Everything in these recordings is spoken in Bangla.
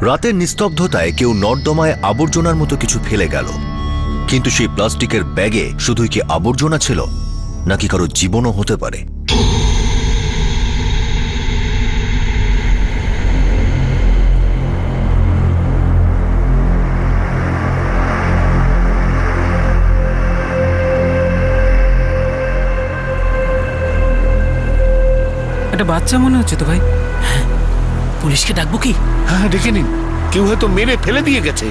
রাতের নিস্তব্ধতায় কেউ নর্দমায় আবর্জনার মতো কিছু ফেলে গেল, কিন্তু সেই প্লাস্টিকের ব্যাগে শুধুই কি আবর্জনা ছিল, নাকি কারো জীবনও হতে পারে? একটা বাচ্চা মনে হচ্ছে তো ভাই। পুলিশকে ডাকবো কি? হ্যাঁ ডেকে নিন, কেউ হয়তো মেরে ফেলে দিয়ে গেছে।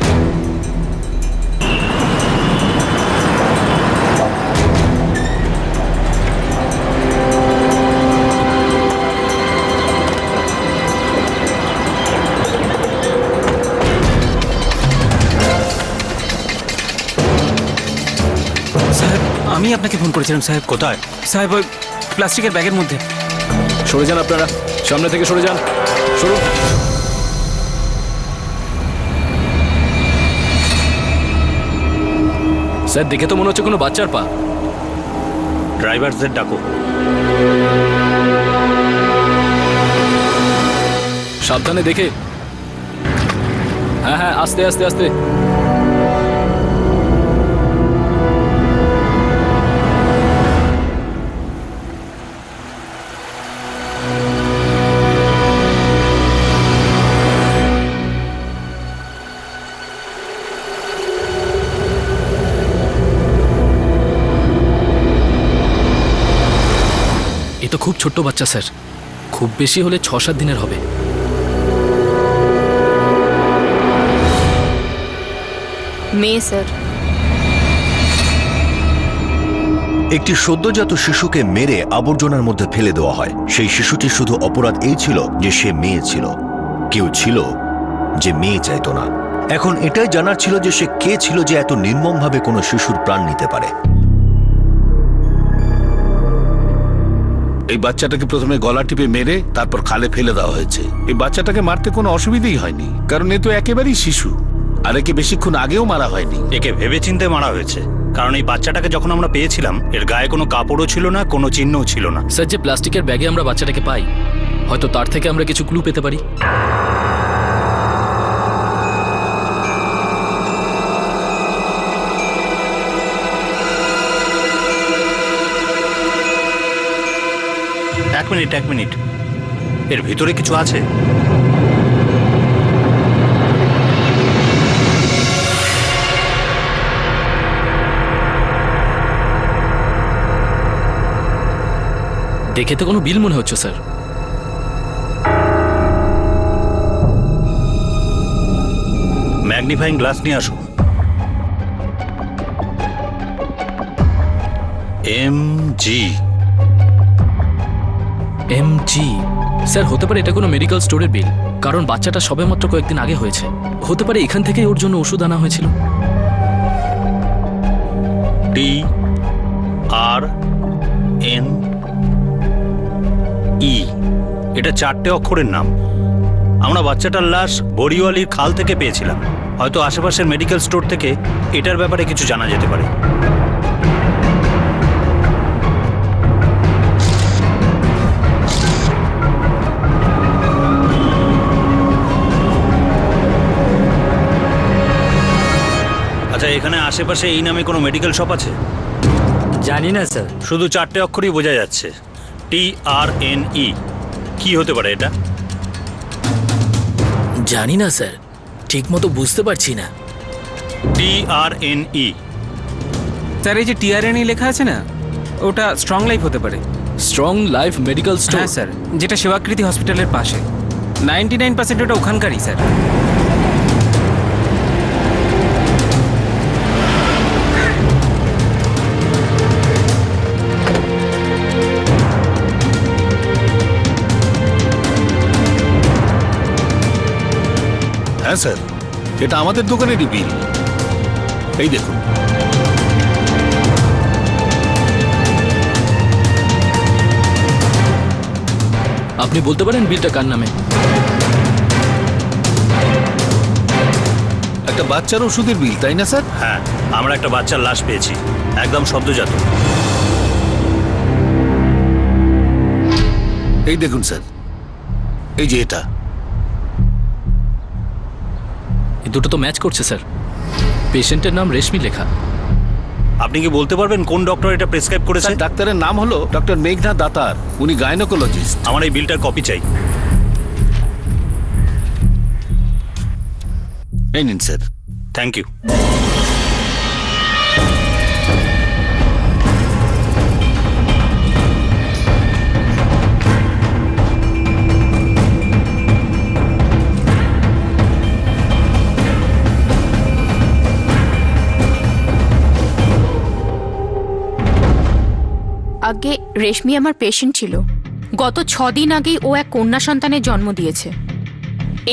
সাহেব, আমি আপনাকে ফোন করেছিলাম সাহেব। কোথায়? সাহেব, ওই প্লাস্টিকের ব্যাগের মধ্যে। সরে যান আপনারা, সামনে থেকে সরে যান, সরুন। স্যার, দেখে তো মনে হচ্ছে কোনো বাচ্চার পা। ড্রাইভারদের ডাকো। সাবধানে দেখে। হ্যাঁ হ্যাঁ, আস্তে আস্তে আস্তে। এ তো খুব ছোট্ট বাচ্চা স্যার, খুব বেশি হলে 6-7 দিনের হবে। মেয়ে স্যার। একটি সদ্যজাত শিশুকে মেরে আবর্জনার মধ্যে ফেলে দেওয়া হয়। সেই শিশুটির শুধু অপরাধ এই ছিল যে সে মেয়ে ছিল। কেউ ছিল যে মেয়ে চাইতো না। এখন এটাই জানার ছিল যে সে কে ছিল যে এত নির্মমভাবে কোনো শিশুর প্রাণ নিতে পারে। এই বাচ্চাটাকে প্রথমে গলা টিপে মেরে তারপর খালে ফেলে দেওয়া হয়েছে। এই বাচ্চাটাকে মারতে কোনো অসুবিধাই হয়নি, কারণ এ তো একেবারেই শিশু। আর একে বেশিক্ষণ আগেও মারা হয়নি। একে ভেবেচিন্তে মারা হয়েছে, কারণ এই বাচ্চাটাকে যখন আমরা পেয়েছিলাম এর গায়ে কোনো কাপড়ও ছিল না, কোনো চিহ্নও ছিল না। স্যার, যে প্লাস্টিকের ব্যাগে আমরা বাচ্চাটাকে পাই, হয়তো তার থেকে আমরা কিছু ক্লু পেতে পারি। এক মিনিট, এর ভিতরে কিছু আছে। দেখে তো কোনো বিল মনে হচ্ছে স্যার। ম্যাগনিফাইং গ্লাস নিয়ে আসো। MG। স্যার, হতে পারে এটা কোনো মেডিকেল স্টোরের বিল, কারণ বাচ্চাটা সবেমাত্র কয়েকদিন আগে হয়েছে। হতে পারে এখান থেকেই ওর জন্য ওষুধ আনা হয়েছিল। TRNE, এটা 4টে অক্ষরের নাম। আমরা বাচ্চাটার লাশ বড়িওয়ালির খাল থেকে পেয়েছিলাম। হয়তো আশেপাশের মেডিকেল স্টোর থেকে এটার ব্যাপারে কিছু জানা যেতে পারে। আচ্ছা, এখানে আশেপাশে এই নামে কোনো মেডিকেল শপ আছে? জানি না স্যার। শুধু 4টে অক্ষরই বোঝা যাচ্ছে, TRNE। কি হতে পারে এটা? জানি না স্যার, ঠিক মতো বুঝতে পারছি না। TRNE। স্যার, এই যে TRNE লেখা আছে না, ওটা স্ট্রং লাইফ হতে পারে। Strong life medical store? হ্যাঁ স্যার, যেটা সেবাকৃতি হসপিটালের পাশে। 99% ওটা ওখানকারই স্যার। হ্যাঁ স্যার, এটা আমাদের দোকানেরই বিল। এই দেখুন। আপনি বলতে পারেন বিলটা কার নামে? একটা বাচ্চার ওষুধের বিল, তাই না স্যার? হ্যাঁ, আমরা একটা বাচ্চার লাশ পেয়েছি, একদম সদ্যজাত। এই দেখুন স্যার, এই যে এটা। এই দুটো তো ম্যাচ করছে স্যার। পেশেন্টের নাম রেশমি লেখা। আপনি কি বলতে পারবেন কোন ডক্টর এটা প্রেসক্রাইব করেছে? স্যার ডাক্তারের নাম হলো ডক্টর মেঘনা দাতার, উনি গাইনোকোলজিস্ট। আমার এই বিলটার কপি চাই। এই নিন স্যার। Thank you. আগে রেশমি আমার পেশেন্ট ছিল। গত 6 দিন আগেই ও এক কন্যা সন্তানের জন্ম দিয়েছে।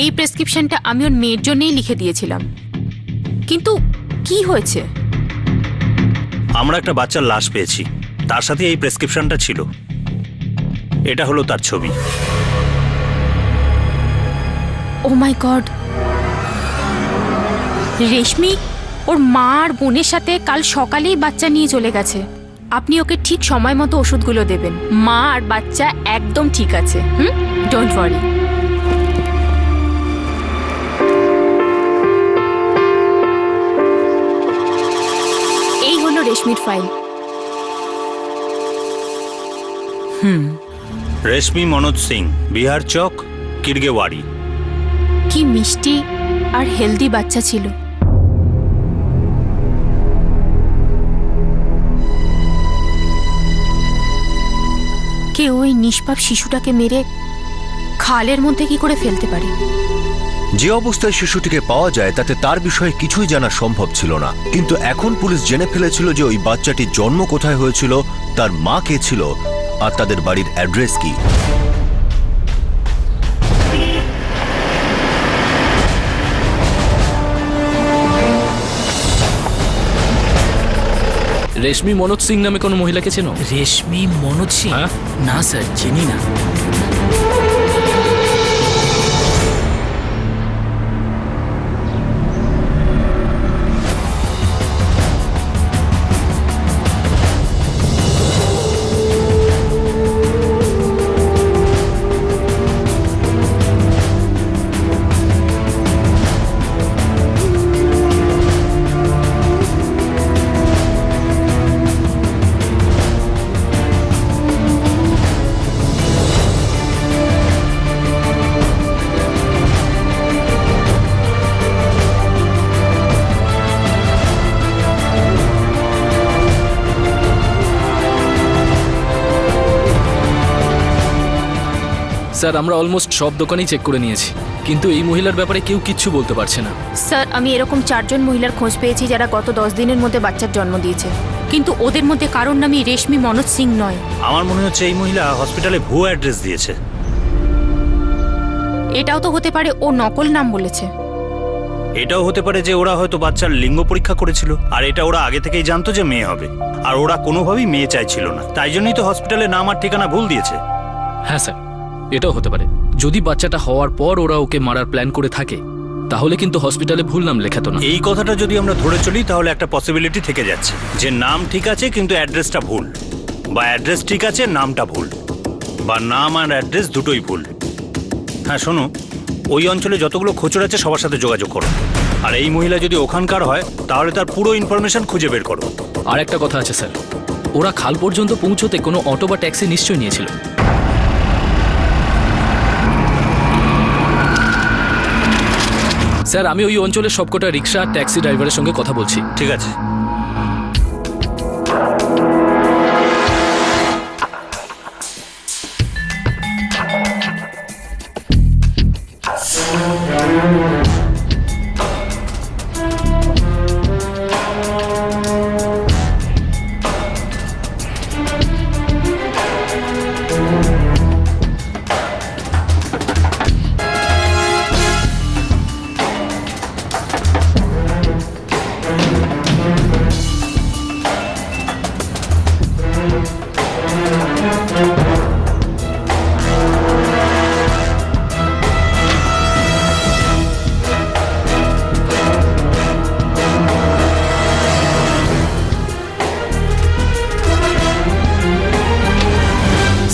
এই প্রেসক্রিপশনটা আমি ওর মেয়ের জন্যই লিখে দিয়েছিলাম, কিন্তু কি হয়েছে? আমরা একটা বাচ্চার লাশ পেয়েছি, তার সাথে এই প্রেসক্রিপশনটা ছিল। এটা হলো তার ছবি। ও মাই গড, রেশমি ওর মা আর বোনের সাথে কাল সকালেই বাচ্চা নিয়ে চলে গেছে। আপনি ওকে ঠিক সময় মতো ওষুধগুলো দেবেন। মা আর বাচ্চা একদম ঠিক আছে। Don't worry. এই হলো রেশমির ফাইল। রেশমি মনোজ সিং, বিহার চক, কিরগেওয়াড়ি। কি মিষ্টি আর হেলদি বাচ্চা ছিল। কেউ ওই নিষ্পাপ শিশুটাকে মেরে খালের মধ্যে কি করে ফেলতে পারে? যে অবস্থায় শিশুটিকে পাওয়া যায় তাতে তার বিষয়ে কিছুই জানা সম্ভব ছিল না, কিন্তু এখন পুলিশ জেনে ফেলেছিল যে ওই বাচ্চাটির জন্ম কোথায় হয়েছিল, তার মা কে ছিল, আর তাদের বাড়ির অ্যাড্রেস কি। রেশমি মনোজ সিং নামে কোনো মহিলাকে চেনো? রেশমি মনোজ সিং? হ্যাঁ? না স্যার, চিনি না। স্যার আমরা অলমোস্ট সব দোকানেই চেক করে নিয়েছি, কিন্তু এই মহিলার ব্যাপারে কেউ কিচ্ছু বলতে পারছে না। স্যার, আমি এরকম 4 জন মহিলার খোঁজ পেয়েছি যারা গত 10 দিনের মধ্যে বাচ্চার জন্ম দিয়েছে, কিন্তু ওদের মধ্যে কারোর নামই রেশমি মনোজ সিং নয়। আমার মনে হচ্ছে এই মহিলা হসপিটালে ভুয়ো অ্যাড্রেস দিয়েছে। এটাও তো হতে পারে ও নকল নাম বলেছে। এটাও হতে পারে যে ওরা হয়তো বাচ্চার লিঙ্গ পরীক্ষা করেছিল, আর এটা ওরা আগে থেকেই জানতো যে মেয়ে হবে, আর ওরা কোনোভাবেই মেয়ে চাইছিল না, তাই জন্যই তো হসপিটালে নাম আর ঠিকানা ভুল দিয়েছে। হ্যাঁ স্যার, এটাও হতে পারে। যদি বাচ্চাটা হওয়ার পর ওরা ওকে মারার প্ল্যান করে থাকে, তাহলে কিন্তু হসপিটালে ভুল নাম লেখাতো না। এই কথাটা যদি আমরা ধরে চলি তাহলে একটা পসিবিলিটি থেকে যাচ্ছে যে নাম ঠিক আছে কিন্তু অ্যাড্রেসটা ভুল, বা অ্যাড্রেস ঠিক আছে নামটা ভুল, বা নাম আর অ্যাড্রেস দুটোই ভুল। হ্যাঁ শোনো, ওই অঞ্চলে যতগুলো খোঁচর আছে সবার সাথে যোগাযোগ করো, আর এই মহিলা যদি ওখানকার হয় তাহলে তার পুরো ইনফরমেশন খুঁজে বের করো। আর একটা কথা আছে স্যার, ওরা খাল পর্যন্ত পৌঁছতে কোনো অটো বা ট্যাক্সি নিশ্চয়ই নিয়েছিল। স্যার আমি ওই অঞ্চলের সবকটা রিক্সা আর ট্যাক্সি ড্রাইভারের সঙ্গে কথা বলছি। ঠিক আছে।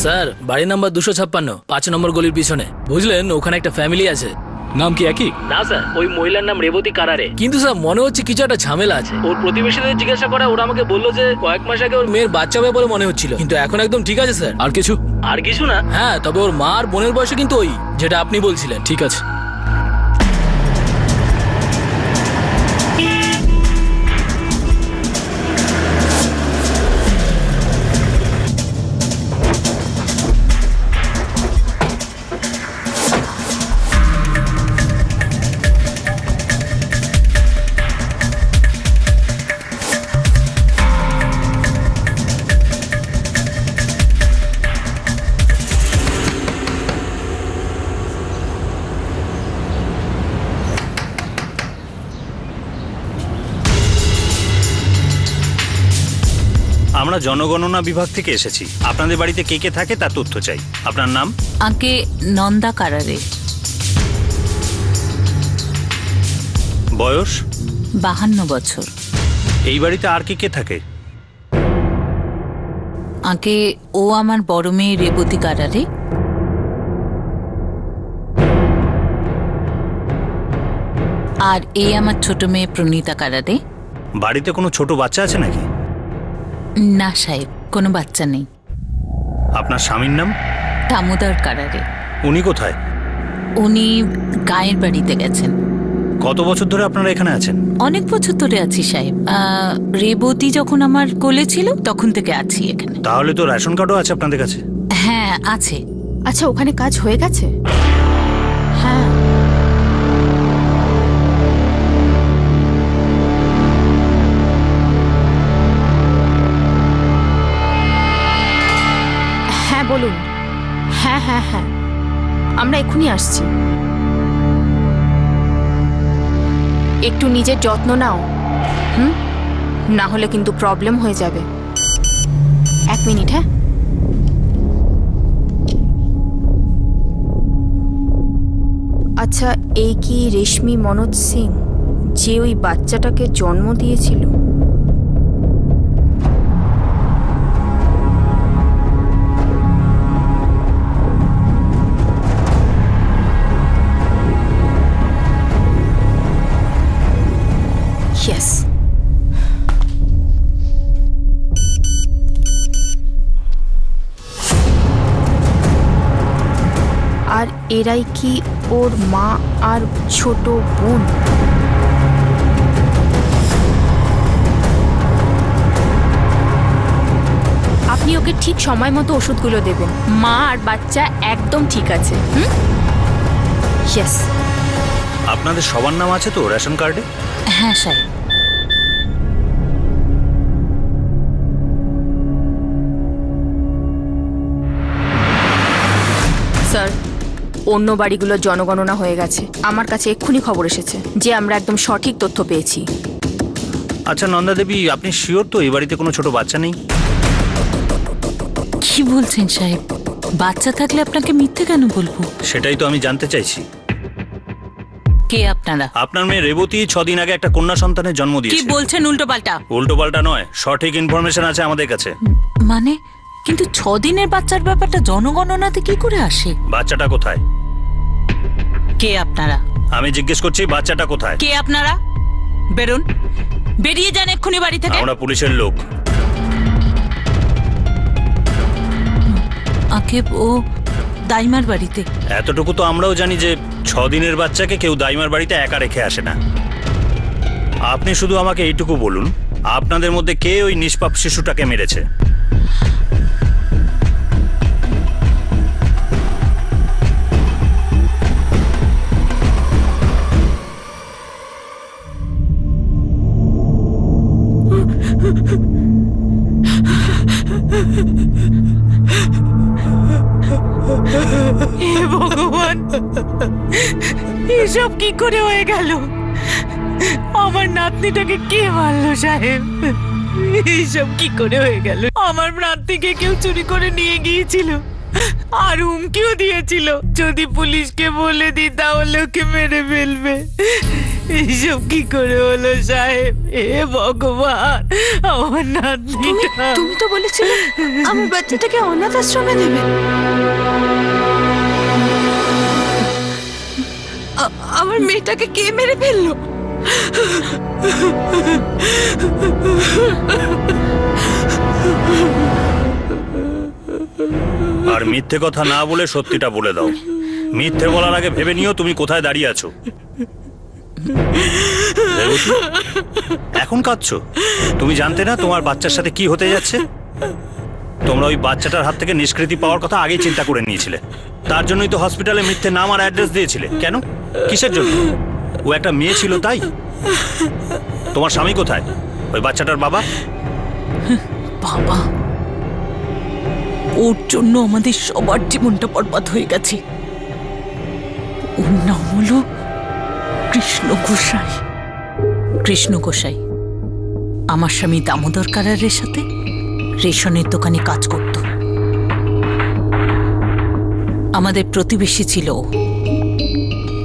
স্যার বাড়ি নাম্বার 256, 5 নম্বর গলির পিছনে। বুঝলেন, ওখানে একটা ফ্যামিলি আছে। নাম কি একই? না স্যার, ওই মহিলার নাম রেবতী কারারে। কিন্তু স্যার মনে হচ্ছে কিছু একটা ঝামেলা আছে। ওর প্রতিবেশীদের জিজ্ঞাসা করা, ওরা আমাকে বললো যে কয়েক মাস আগে ওর মেয়ের বাচ্চা হবে বলে মনে হচ্ছিল, কিন্তু এখন একদম ঠিক আছে স্যার। আর কিছু? আর কিছু না। হ্যাঁ, তবে ওর মা আর বোনের বয়সে কিন্তু ওই যেটা আপনি বলছিলেন। ঠিক আছে। আমরা জনগণনা বিভাগ থেকে এসেছি। আপনাদের বাড়িতে কে কে থাকে তার তথ্য চাই। আপনার নাম? আগে নন্দা কারারে। বয়স? 52 বছর। এই বাড়িতে আর কে কে থাকে? আগে ও আমার বড় মেয়ে রেবতী কারারে, আর এই আমার ছোট মেয়ে প্রণীতা কারারে। বাড়িতে কোনো ছোট বাচ্চা আছে নাকি? না সাহেব, কোনো বাচ্চা নেই। আপনার স্বামীর নাম? দামোদর কারারে। উনি কোথায়? উনি গায়ের বাড়িতে গেছেন। কত বছর ধরে আপনারা এখানে আছেন? অনেক বছর ধরে আছি সাহেব। রেবতী যখন আমার কোলে ছিল তখন থেকে আছি এখানে। তাহলে তো রেশন কার্ডও আছে আপনাদের কাছে? হ্যাঁ আছে। আচ্ছা, ওখানে কাজ হয়ে গেছে? হ্যাঁ। হ্যাঁ বলুন। হ্যাঁ হ্যাঁ হ্যাঁ, আমরা এক্ষুনি আসছি। একটু নিজের যত্ন নাও, না হলে কিন্তু প্রবলেম হয়ে যাবে। 1 মিনিট। হ্যাঁ, আচ্ছা, এই কি রেশমি মনোজ সিং, যে ওই বাচ্চাটাকে জন্ম দিয়েছিল? ইয়েস। আর এরাই কি ওর মা আর ছোট বোন? আপনি ওকে ঠিক সময় মতো ওষুধগুলো দেবেন। মা আর বাচ্চা একদম ঠিক আছে। ইয়েস। আপনাদের সবার নাম আছে তো রেশন কার্ডে? হ্যাঁ সাহেব। স্যার, অন্য বাড়িগুলোর জনগণনা হয়ে গেছে। আমার কাছে এক্ষুনি খবর এসেছে যে আমরা একদম সঠিক তথ্য পেয়েছি। আচ্ছা নন্দা দেবী, আপনি শিওর তো এই বাড়িতে কোনো ছোট বাচ্চা নেই? কি বলছেন সাহেব? বাচ্চা থাকলে আপনাকে মিথ্যে কেন বলবো? সেটাই তো আমি জানতে চাইছি। কে আপনারা? আপনার মেয়ে রেবতী 6 দিন আগে একটা কন্যা সন্তানের জন্ম কি দিয়েছে। বলছেন উল্টো পাল্টা? উল্টো পাল্টা নয়, সঠিক ইনফরমেশন আছে আমাদের কাছে। মানে কিন্তু 6 দিনের বাচ্চার ব্যাপারটা জনগণনাতে কি করে আসে? বাচ্চাটা কোথায়? কে আপনারা? আমি জিজ্ঞেস করছি বাচ্চাটা কোথায়? কে আপনারা? বেরোন, বেরিয়ে যান এক্ষুনি বাড়ি থেকে। আমরা পুলিশের লোক। আগে ও দাইমার বাড়িতে। এতটুকু তো আমরাও জানি যে 6 দিনের বাচ্চাকে কেউ দাইমার বাড়িতে একা রেখে আসে না। আপনি শুধু আমাকে এইটুকু বলুন, আপনাদের মধ্যে কে ওই নিষ্পাপ শিশুটাকে মেরেছে? হে ভগবান, এসব কি করে হয়ে গেল? আমার নাতনিটাকে কে মারলো সাহেব? এইসব কি করে হয়ে গেল? আমার নাতনিকে কেউ চুরি করে নিয়ে গিয়েছিল আর হুমকিও দিয়েছিল, যদি পুলিশকে বলে দিই তাহলে ওকে মেরে ফেলবে। এইসব কি করে হলো সাহেব? হে ভগবান, আমার নাতনিটা। তুমি তো বলেছিলে আমার বাচ্চাটাকে অনাথ আশ্রমে দেবে। বাচ্চাটাকে কে মেরে ফেললো? আর মিথ্যে কথা না বলে সত্যিটা বলে দাও। মিথ্যে বলার আগে ভেবে নিও তুমি কোথায় দাঁড়িয়ে আছো। রেবতী, এখন কাঁদছো? তুমি জানতে না তোমার বাচ্চার সাথে কি হতে যাচ্ছে? তোমরা ওই বাচ্চাটার হাত থেকে নিষ্কৃতি পাওয়ার কথা আগেই চিন্তা করে নিয়েছিলে। তার জন্যই তো হসপিটালে মিথ্যে নাম আর অ্যাড্রেস দিয়েছিলে। কেন? কিসের জন্য? ও একটা মেয়ে ছিল তাই? তোমার স্বামী কোথায়? ওই বাচ্চাটার বাবা? বাবা, ওর জন্য আমাদের সবার জীবনটা বরবাদ হয়ে গেছে। ওর নাম হলো কৃষ্ণ গোসাই। কৃষ্ণ গোসাই আমার স্বামী দামোদর কারারের সাথে রেশনের দোকানে কাজ করত। আমাদের প্রতিবেশী ছিল ও।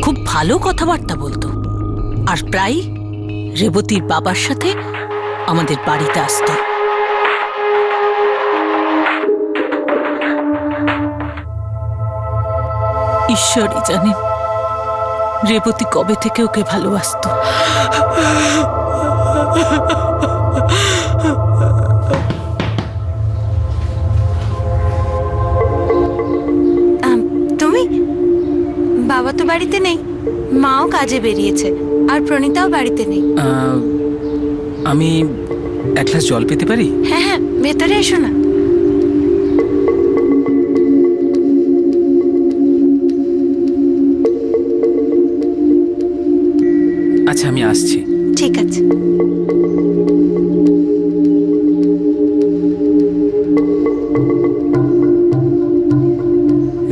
খুব ভালো কথাবার্তা বলতো আর প্রায় রেবতীর বাবার সাথে আমাদের বাড়িতে আসতো। ঈশ্বরই জানেন রেবতী কবে থেকে ওকে ভালোবাসতো। তুমি? বাবা তো বাড়িতে নেই, মাও কাজে বেরিয়েছে, আর প্রণীতাও বাড়িতে নেই। আমি এক গ্লাস জল পেতে পারি? হ্যাঁ হ্যাঁ, ভেতরে এসো না। আচ্ছা, আমি আসছি। ঠিক আছে।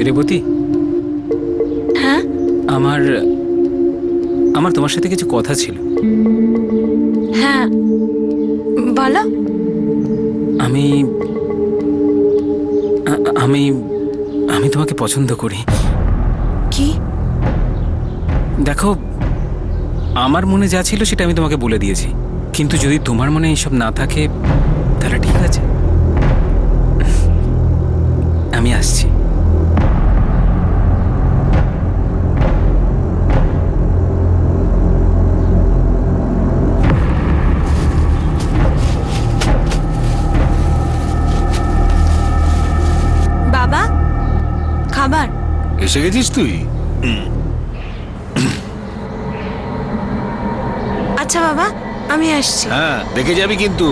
রেবতী, হ্যাঁ আমার তোমার সাথে কিছু কথা ছিল। হ্যাঁ বলো। আমি আমি আমি তোমাকে পছন্দ করি। কি? দেখো, আমার মনে যা ছিল সেটা আমি তোমাকে বলে দিয়েছি, কিন্তু যদি তোমার মনে এইসব না থাকে তাহলে ঠিক আছে, আমি আসছি। বাবা, খাবার। এসে গেছিস তুই? আচ্ছা বাবা, আমি আসছি। হ্যাঁ, দেখে যাবি কিন্তু।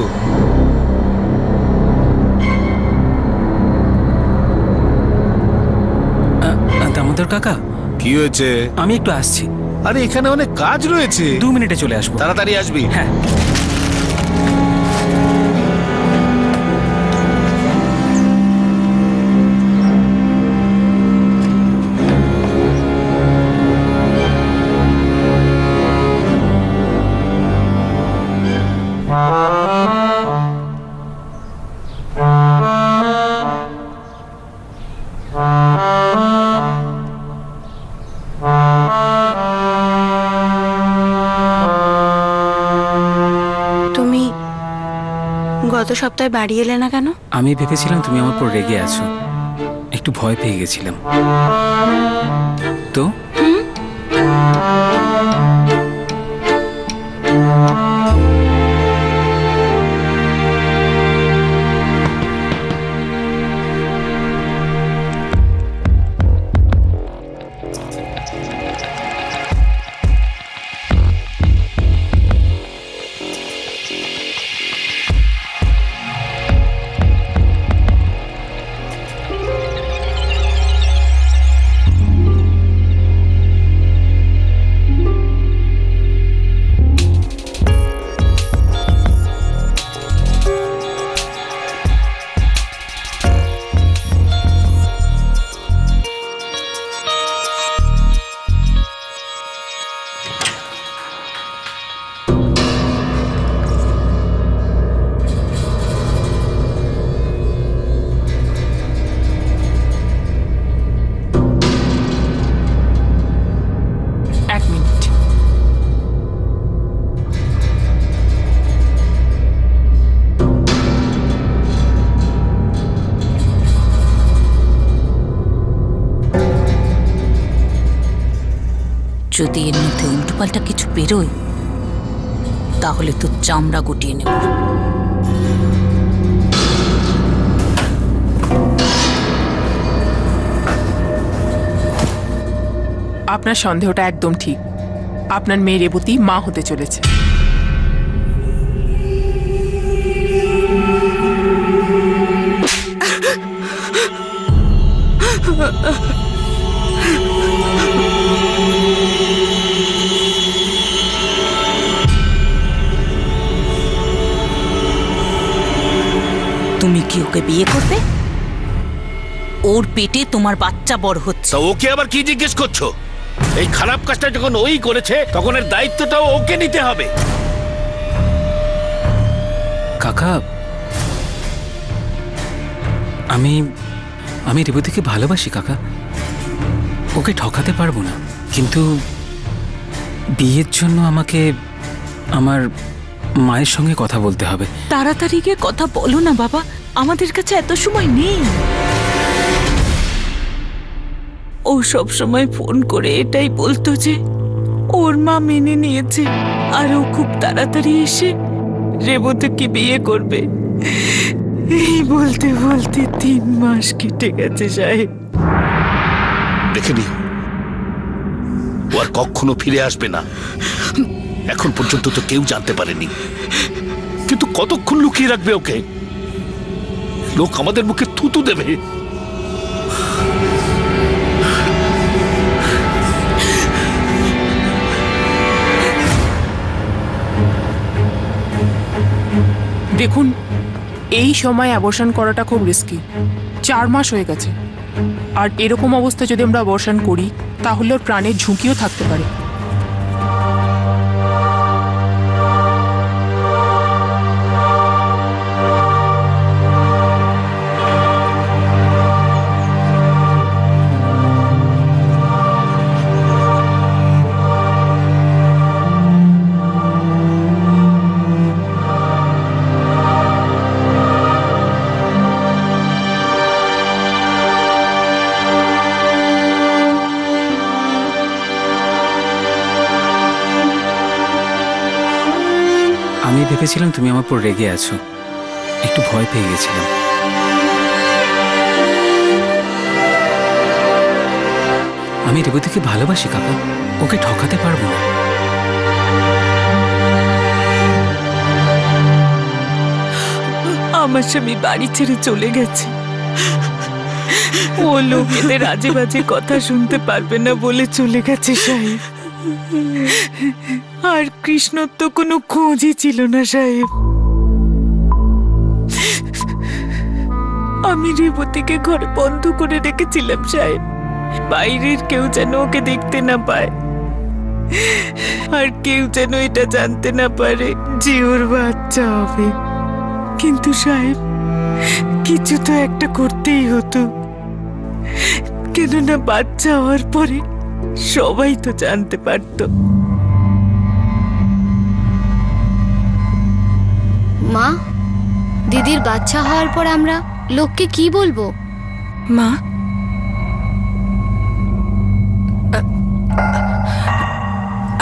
দামোদর কাকা, কি হয়েছে? আমি একটু আসছি। আরে এখানে অনেক কাজ রয়েছে। 2 মিনিটে চলে আসবো। তাড়াতাড়ি আসবি। হ্যাঁ। তুমি গত সপ্তাহে বাড়ি এলে না কেন? আমি ভেবেছিলাম তুমি আমার উপর রেগে আছো, একটু ভয় পেয়ে গেছিলাম। তো যদি এর মধ্যে উল্টোপাল্টা কিছু বেরোয় তাহলে তো চামড়া গুটিয়ে নেব। আপনার সন্দেহটা একদম ঠিক। আপনার মেয়ে রেবতী মা হতে চলেছে। তুমি কি ওকে বিয়ে করবে? ওর পেটে তোমার বাচ্চা বড় হচ্ছে। তা ওকে আবার কি জিজ্ঞেস করছো? এই খারাপ কাজটা যখন ওই করেছে তখন এর দায়িত্বটাও ওকে নিতে হবে। কাকা, আমি রেবতীকে ভালোবাসি কাকা, ওকে ঠকাতে পারবো না, কিন্তু বিয়ের জন্য আমাকে আমার মায়ের সঙ্গে কথা বলতে হবে। তাড়াতাড়ি গিয়ে কথা বলো না বাবা, আমাদের কাছে এত সময় নেই। ও সব সময় ফোন করে এটাই বলতো যে ওর মা মেনে নিয়েছে আর ও খুব তাড়াতাড়ি এসে রেবতীকে বিয়ে করবে। এই বলতে বলতে 3 মাস কেটে গেছে সাহেব। দেখে নিও, ও আর কখনো ফিরে আসবে না। এখন পর্যন্ত তো কেউ জানতে পারেনি, কিন্তু কতক্ষণ লুকিয়ে রাখবে ওকে? লোক আমাদের মুখে থুতু দেবে। দেখুন, এই সময় অ্যাবর্শন করাটা খুব রিস্কি। 4 মাস হয়ে গেছে, আর এরকম অবস্থা যদি আমরা অ্যাবর্শন করি তাহলে ওর প্রাণের ঝুঁকিও থাকতে পারে। আমি ভেবেছিলাম তুমি আমার উপর রেগে আছো, একটু ভয় পেয়ে গেছিলাম। আমি রেবতীকে ভালোবাসি কাকা, ওকে ঠকাতে পারবো না। আমার স্বামী বাড়ি ছেড়ে চলে গেছে। ও লোকেদের আজে বাজে কথা শুনতে পারবে না বলে চলে গেছে সাহেব। আর কৃষ্ণর তো কোনো খোঁজই ছিল না সাহেব। আমি রেবতীকে ঘরে বন্ধ করে রেখেছিলাম সাহেব, বাইরের কেউ যেন ওকে দেখতে না পায়, আর কেউ যেন এটা জানতে না পারে যে ওর বাচ্চা হবে। কিন্তু সাহেব, কিছু তো একটা করতেই হতো, কেননা বাচ্চা হওয়ার পরে সবাই তো জানতে পারতো। মা, দিদির বাচ্চা হওয়ার পর আমরা লোককে কি বলবো? মা,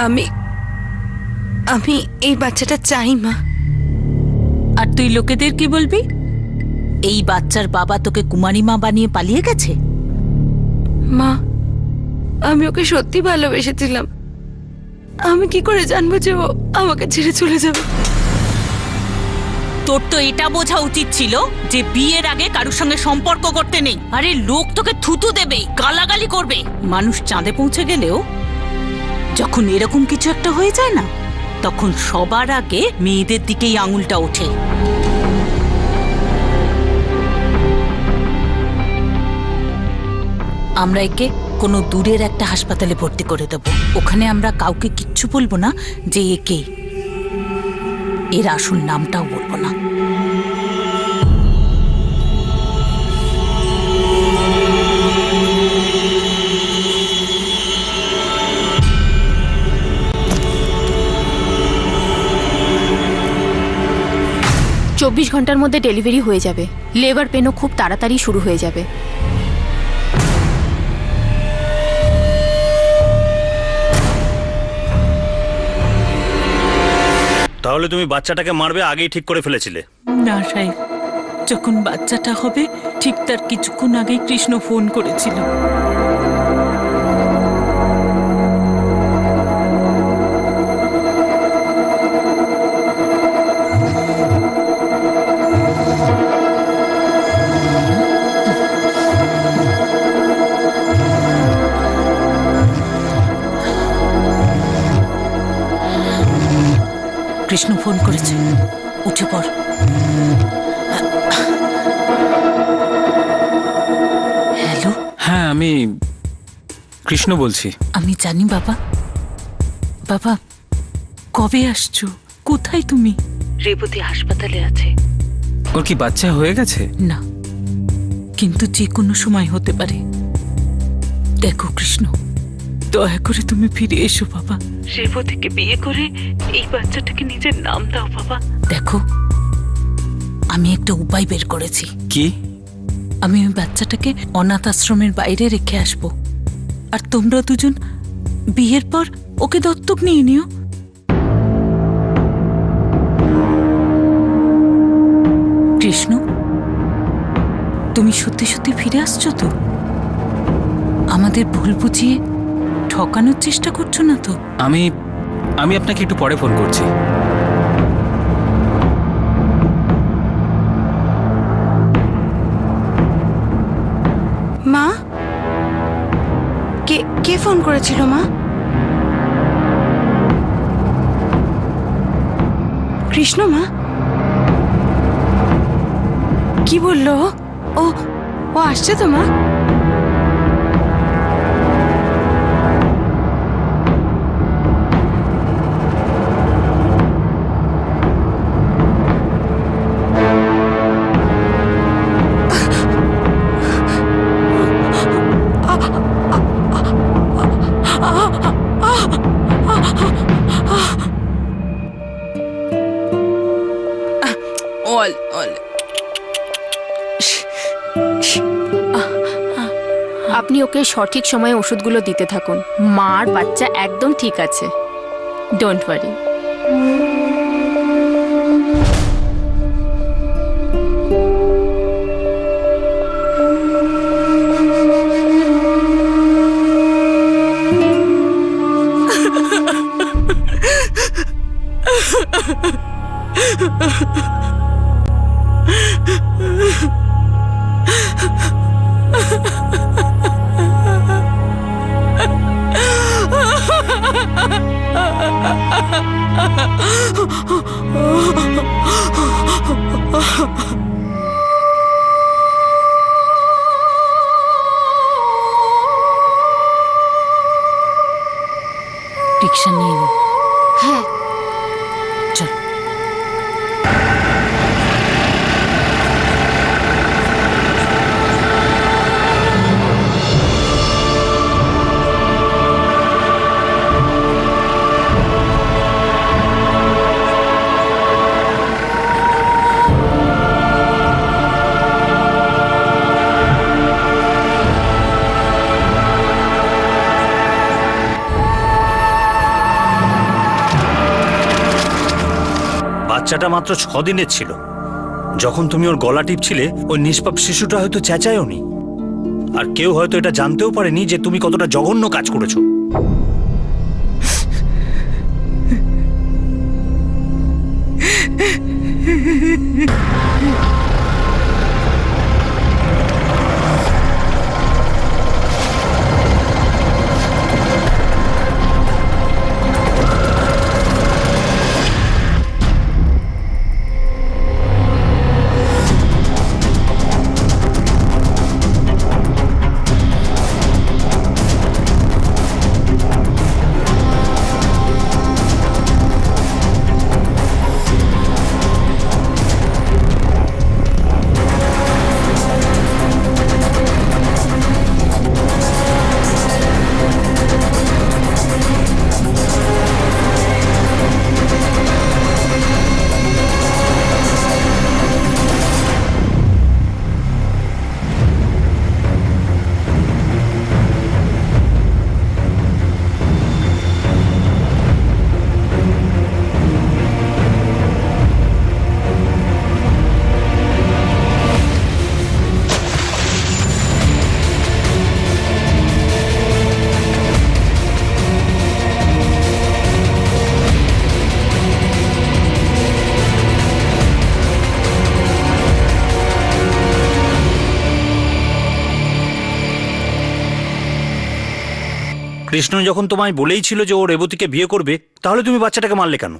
আমি আমি এই বাচ্চাটা চাই মা। আর তুই লোকেদের কি বলবি? এই বাচ্চার বাবা তোকে কুমারী মা বানিয়ে পালিয়ে গেছে? মা, আমি ওকে সত্যি ভালোবেসেছিলাম। আমি কি করে জানবো যে ও আমাকে ছেড়ে চলে যাবে? তোর তো এটা বোঝা উচিত ছিল যে বিয়ের আগে কারোর সঙ্গে সম্পর্ক করতে নেই। আরে লোক তোকে থুতু দেবে, গালাগালি করবে। মানুষ চাঁদে পৌঁছে গেলেও যখন এরকম কিছু একটা হয়ে যায় না, তখন সবার আগে মেয়েদের দিকেই আঙুলটা ওঠে। আমরা একে কোনো দূরের একটা হাসপাতালে ভর্তি করে দেব। ওখানে আমরা কাউকে কিচ্ছু বলবো না যে একে, এর আসল নামটাও বলবো না। চব্বিশ ঘন্টার মধ্যে ডেলিভারি হয়ে যাবে। লেবার পেনও খুব তাড়াতাড়ি শুরু হয়ে যাবে। তাহলে তুমি বাচ্চাটাকে মারবে আগেই ঠিক করে ফেলেছিলে? না সাহেব, যখন বাচ্চাটা হবে ঠিক তার কিছুক্ষণ আগেই কৃষ্ণ ফোন করেছিল। কৃষ্ণ ফোন করেছে, উঠে পড়। হ্যালো। হ্যাঁ, আমি কৃষ্ণ বলছি। আমি জানি বাবা। বাবা, কবে আসছো? কোথায় তুমি? রেবতী হাসপাতালে আছে। ওর কি বাচ্চা হয়ে গেছে? না, কিন্তু যে কোনো সময় হতে পারে। দেখো কৃষ্ণ, দয়া করে তুমি ফিরে এসো বাবা। রেবতীকে বিয়ে করে এই বাচ্চাটাকে নিজের নাম দাও বাবা। দেখো, আমি একটা উপায় বের করেছি। কি? আমি ওই বাচ্চাটাকে অনাথ আশ্রমের বাইরে রেখে আসব, আর তোমরা দুজন বিয়ের পর ওকে দত্তক নিয়ে নিও। কৃষ্ণ, তুমি সত্যি সত্যি ফিরে আসছো তো? আমাদের ভুল বুঝিয়ে ঠকানোর চেষ্টা করছো না তো? আমি আপনাকে একটু পরে ফোন করছি। মা, কে ফোন করেছিল মা? কৃষ্ণ মা? কি বললো? ও আসছে তো মা? আপনি ওকে সঠিক সময়ে ওষুধগুলো দিতে থাকুন। মা আর বাচ্চা একদম ঠিক আছে, ডোন্ট ওয়ারি। রিক্সা নিয়ে নি। হ্যাঁ, চল। বাচ্চাটা মাত্র 6 দিনের ছিল। যখন তুমি ওর গলা টিপছিলে, ওই নিষ্পাপ শিশুটা হয়তো চেঁচায়ওনি, আর কেউ হয়তো এটা জানতেও পারেনি যে তুমি কতটা জঘন্য কাজ করেছো। কৃষ্ণ যখন তোমায় বলেই ছিল যে ও রেবতীকে বিয়ে করবে, তাহলে তুমি বাচ্চাটাকে মারলে কেন?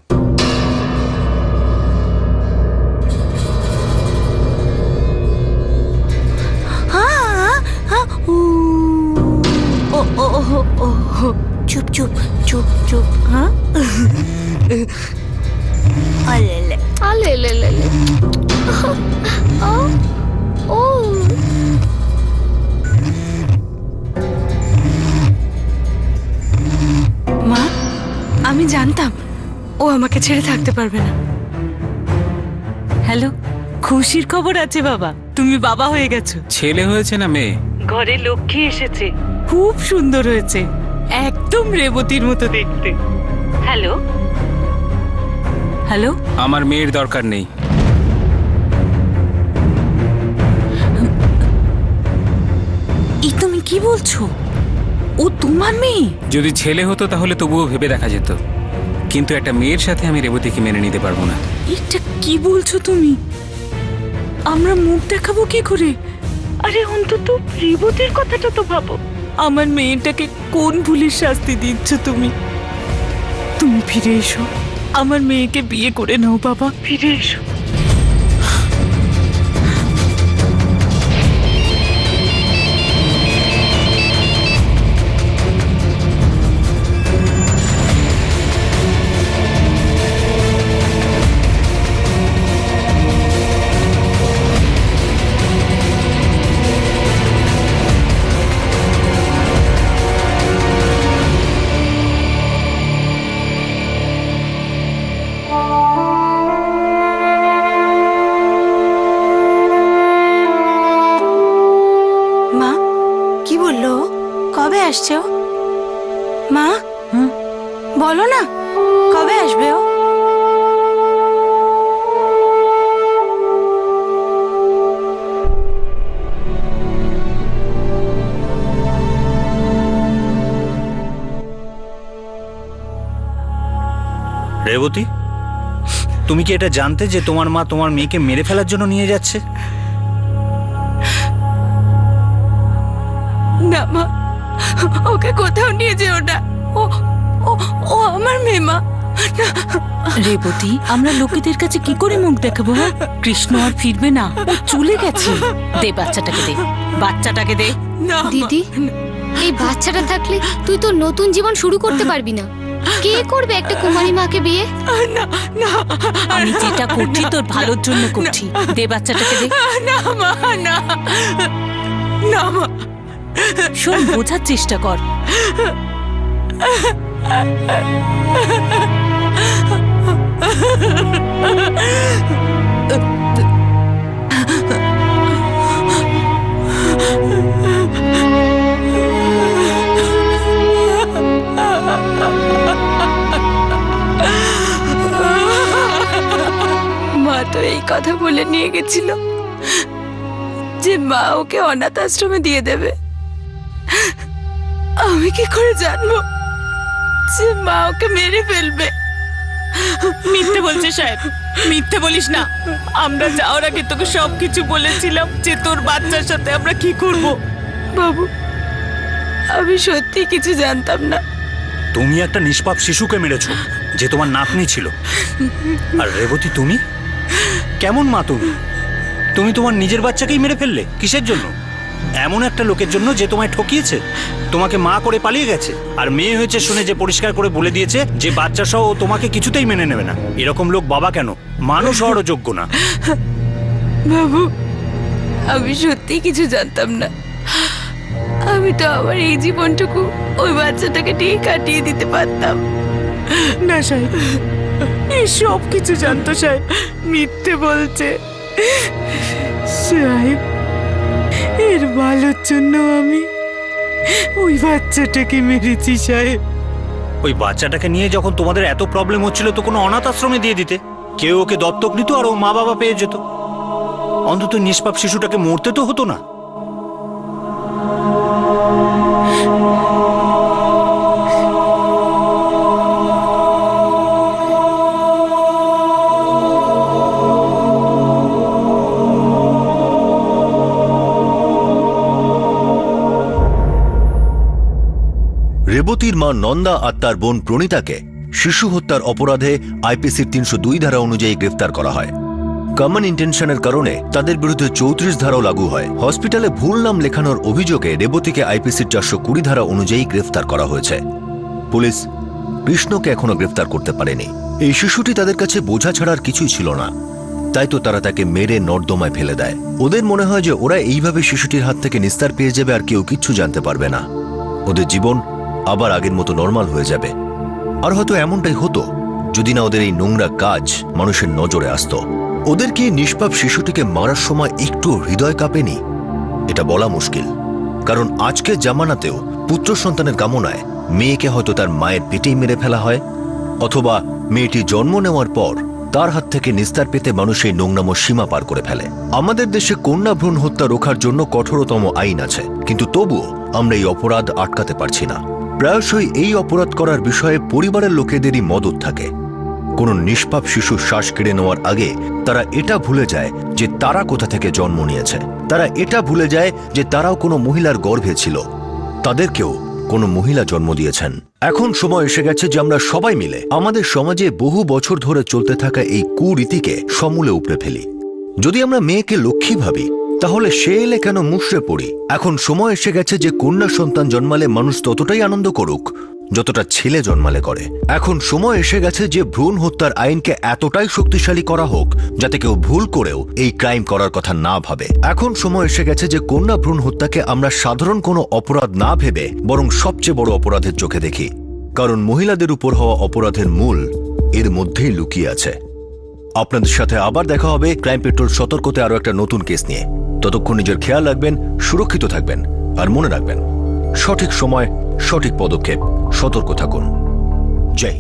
চুপ চুপ চুপ চুপ। হ্যাঁ আলে আলে লে লে লে ও ও মা, আমি জানতাম ও আমাকে ছেড়ে থাকতে পারবে না। হ্যালো, খুশির খবর আছে বাবা, তুমি বাবা হয়ে গেছো। ছেলে হয়েছে না মেয়ে? ঘরে লক্ষ্মী এসেছে, খুব সুন্দর হয়েছে, একদম রেবতীর মতো দেখতে। হ্যালো হ্যালো, আমার মেয়ের দরকার নেই। এই তুমি কি বলছো? ও তোমার মেয়ে? যদি ছেলে হতো তাহলে তবুও ভেবে দেখা যেত, কিন্তু একটা মেয়ের সাথে আমি রেবতীকে মেনে নিতে পারবো না। এটা কি বলছো তুমি? আমরা মুখ দেখাবো কি করে? আরে অন্তত রেবতীর কথাটা তো ভাবো। আমার মেয়েটাকে কোন ভুলের শাস্তি দিচ্ছ তুমি? তুমি ফিরে এসো, আমার মেয়েকে বিয়ে করে নাও বাবা, ফিরে এসো। মা, কি বললো? কবে আসছে ও? মা, বলো না কবে আসবে ও? রেবতী, তুমি কি এটা জানতে যে তোমার মা তোমার মেয়েকে মেরে ফেলার জন্য নিয়ে যাচ্ছে? না মা, ওকে কোথাও নিয়ে যেও না। ও ও ও আমার মেয়ে মা। রেবতী, আমরা লোকেদের কাছে কি করে মুখ দেখাবো? হ্যাঁ, কৃষ্ণ আর ফিরবে না, ও চলে গেছে। দে বাচ্চাটাকে, দে বাচ্চাটাকে দে। দিদি, এই বাচ্চাটা থাকলে তুই তো নতুন জীবন শুরু করতে পারবি না। কে করবে একটা কুমারী মাকে বিয়ে? আমি যেটা করছি তোর ভালোর জন্য করছি। দে বাচ্চাটাকে, দে। না মা, না না মা, শোন, বোঝার চেষ্টা কর। মা তো এই কথা বলে নিয়ে গেছিল যে মা ওকে অনাথ আশ্রমে দিয়ে দেবে। আমি কি করে জানবো যে মা ওকে মেরে ফেলবে? মিথ্যে বলছে সাহেব, মিথ্যে বলিস না। আমরা যাওয়ার আগে তোকে সবকিছু বলেছিলাম যে তোর বাচ্চার সাথে আমরা কি করব। বাবু, আমি সত্যি কিছু জানতাম না। তুমি একটা নিষ্পাপ শিশুকে মেরেছো যে তোমার নাতনি ছিল। আর রেবতী, তুমি কেমন মা? তুমি তোমার নিজের বাচ্চাকেই মেরে ফেললে কিসের জন্য? এমন একটা লোকের জন্য যে তোমায় ঠকিয়েছে, তোমাকে মা করে পালিয়ে গেছে, আর মেয়ে হয়েছে শুনে যে পরিষ্কার করে বলে দিয়েছে যে বাচ্চা সহ ও তোমাকে কিছুতেই মেনে নেবে না। এরকম লোক বাবা কেন, মানুষ হওয়ারও যোগ্য না। বাবু, আমি সত্যি কিছু জানতাম না। আমি তো আমার এই জীবনটুকু ওই বাচ্চাটাকে নিয়ে কাটিয়ে দিতে পারতাম। না সাহেব, এই সব কিছু জানতো সাহেব, মিথ্যে বলছে সাহেব। এর ভালোর জন্য আমি ওই বাচ্চাটাকে মেরেছি সাহেব। ওই বাচ্চাটাকে নিয়ে যখন তোমাদের এত প্রবলেম হচ্ছিল তো কোনো অনাথ আশ্রমে দিয়ে দিতে, কেউ ওকে দত্তক নিত আর ও মা বাবা পেয়ে যেত। অন্তত নিষ্পাপ শিশুটাকে মরতে তো হতো না। রেবতীর মা নন্দা আর তার বোন প্রণীতাকে শিশু হত্যার অপরাধে আইপিসির 302 ধারা অনুযায়ী গ্রেফতার করা হয়। কমন ইন্টেনশনের কারণে তাদের বিরুদ্ধে 34 ধারাও লাগু হয়। হসপিটালে ভুল নাম লেখানোর অভিযোগে রেবতীকে আইপিসির 420 ধারা অনুযায়ী গ্রেফতার করা হয়েছে। পুলিশ কৃষ্ণকে এখনো গ্রেফতার করতে পারেনি। এই শিশুটি তাদের কাছে বোঝা ছাড়ার কিছুই ছিল না, তাই তো তারা তাকে মেরে নর্দমায় ফেলে দেয়। ওদের মনে হয় যে ওরা এইভাবে শিশুটির হাত থেকে নিস্তার পেয়ে যাবে আর কেউ কিচ্ছু জানতে পারবে না, ওদের জীবন আবার আগের মতো নর্মাল হয়ে যাবে। আর হয়তো এমনটাই হতো যদি না ওদের এই নোংরা কাজ মানুষের নজরে আসত। ওদের কি নিষ্পাপ শিশুটিকে মারার সময় একটু হৃদয় কাঁপেনি? এটা বলা মুশকিল, কারণ আজকের জামানাতেও পুত্র সন্তানের কামনায় মেয়েকে হয়তো তার মায়ের পেটেই মেরে ফেলা হয়, অথবা মেয়েটি জন্ম নেওয়ার পর তার হাত থেকে নিস্তার পেতে মানুষ এই নোংরাম সীমা পার করে ফেলে। আমাদের দেশে কন্যা ভ্রূণ হত্যা রোখার জন্য কঠোরতম আইন আছে, কিন্তু তবুও আমরা এই অপরাধ আটকাতে পারছি না। প্রায়শই এই অপরাধ করার বিষয়ে পরিবারের লোকেদেরই মদত থাকে। কোনো নিষ্পাপ শিশু শ্বাস কেড়ে নেওয়ার আগে তারা এটা ভুলে যায় যে তারা কোথা থেকে জন্ম নিয়েছে। তারা এটা ভুলে যায় যে তারাও কোনো মহিলার গর্ভে ছিল, তাদেরকেও কোনো মহিলা জন্ম দিয়েছেন। এখন সময় এসে গেছে যে আমরা সবাই মিলে আমাদের সমাজে বহু বছর ধরে চলতে থাকা এই কুরীতিকে সমূলে উপড়ে ফেলি। যদি আমরা মেয়েকে লক্ষ্মী ভাবি, তাহলে সে এলে কেন মুষড়ে পড়ি? এখন সময় এসে গেছে যে কন্যা সন্তান জন্মালে মানুষ ততটাই আনন্দ করুক যতটা ছেলে জন্মালে করে। এখন সময় এসে গেছে যে ভ্রূণ হত্যার আইনকে এতটাই শক্তিশালী করা হোক যাতে কেউ ভুল করেও এই ক্রাইম করার কথা না ভাবে। এখন সময় এসে গেছে যে কন্যা ভ্রূণ হত্যাকে আমরা সাধারণ কোনো অপরাধ না ভেবে বরং সবচেয়ে বড় অপরাধের চোখে দেখি, কারণ মহিলাদের উপর হওয়া অপরাধের মূল এর মধ্যেই লুকিয়ে আছে। আপনাদের সাথে আবার দেখা হবে ক্রাইম পেট্রোল সতর্কতে আরো একটা নতুন কেস নিয়ে। ততক্ষণ নিজের খেয়াল রাখবেন, সুরক্ষিত থাকবেন, আর মনে রাখবেন সঠিক সময় সঠিক পদক্ষেপ, সতর্ক থাকুন। জয়।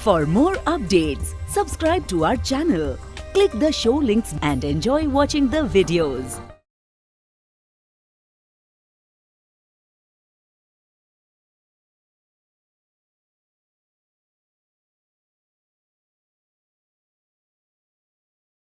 For more updates, subscribe to our channel, click the show links and enjoy watching the videos.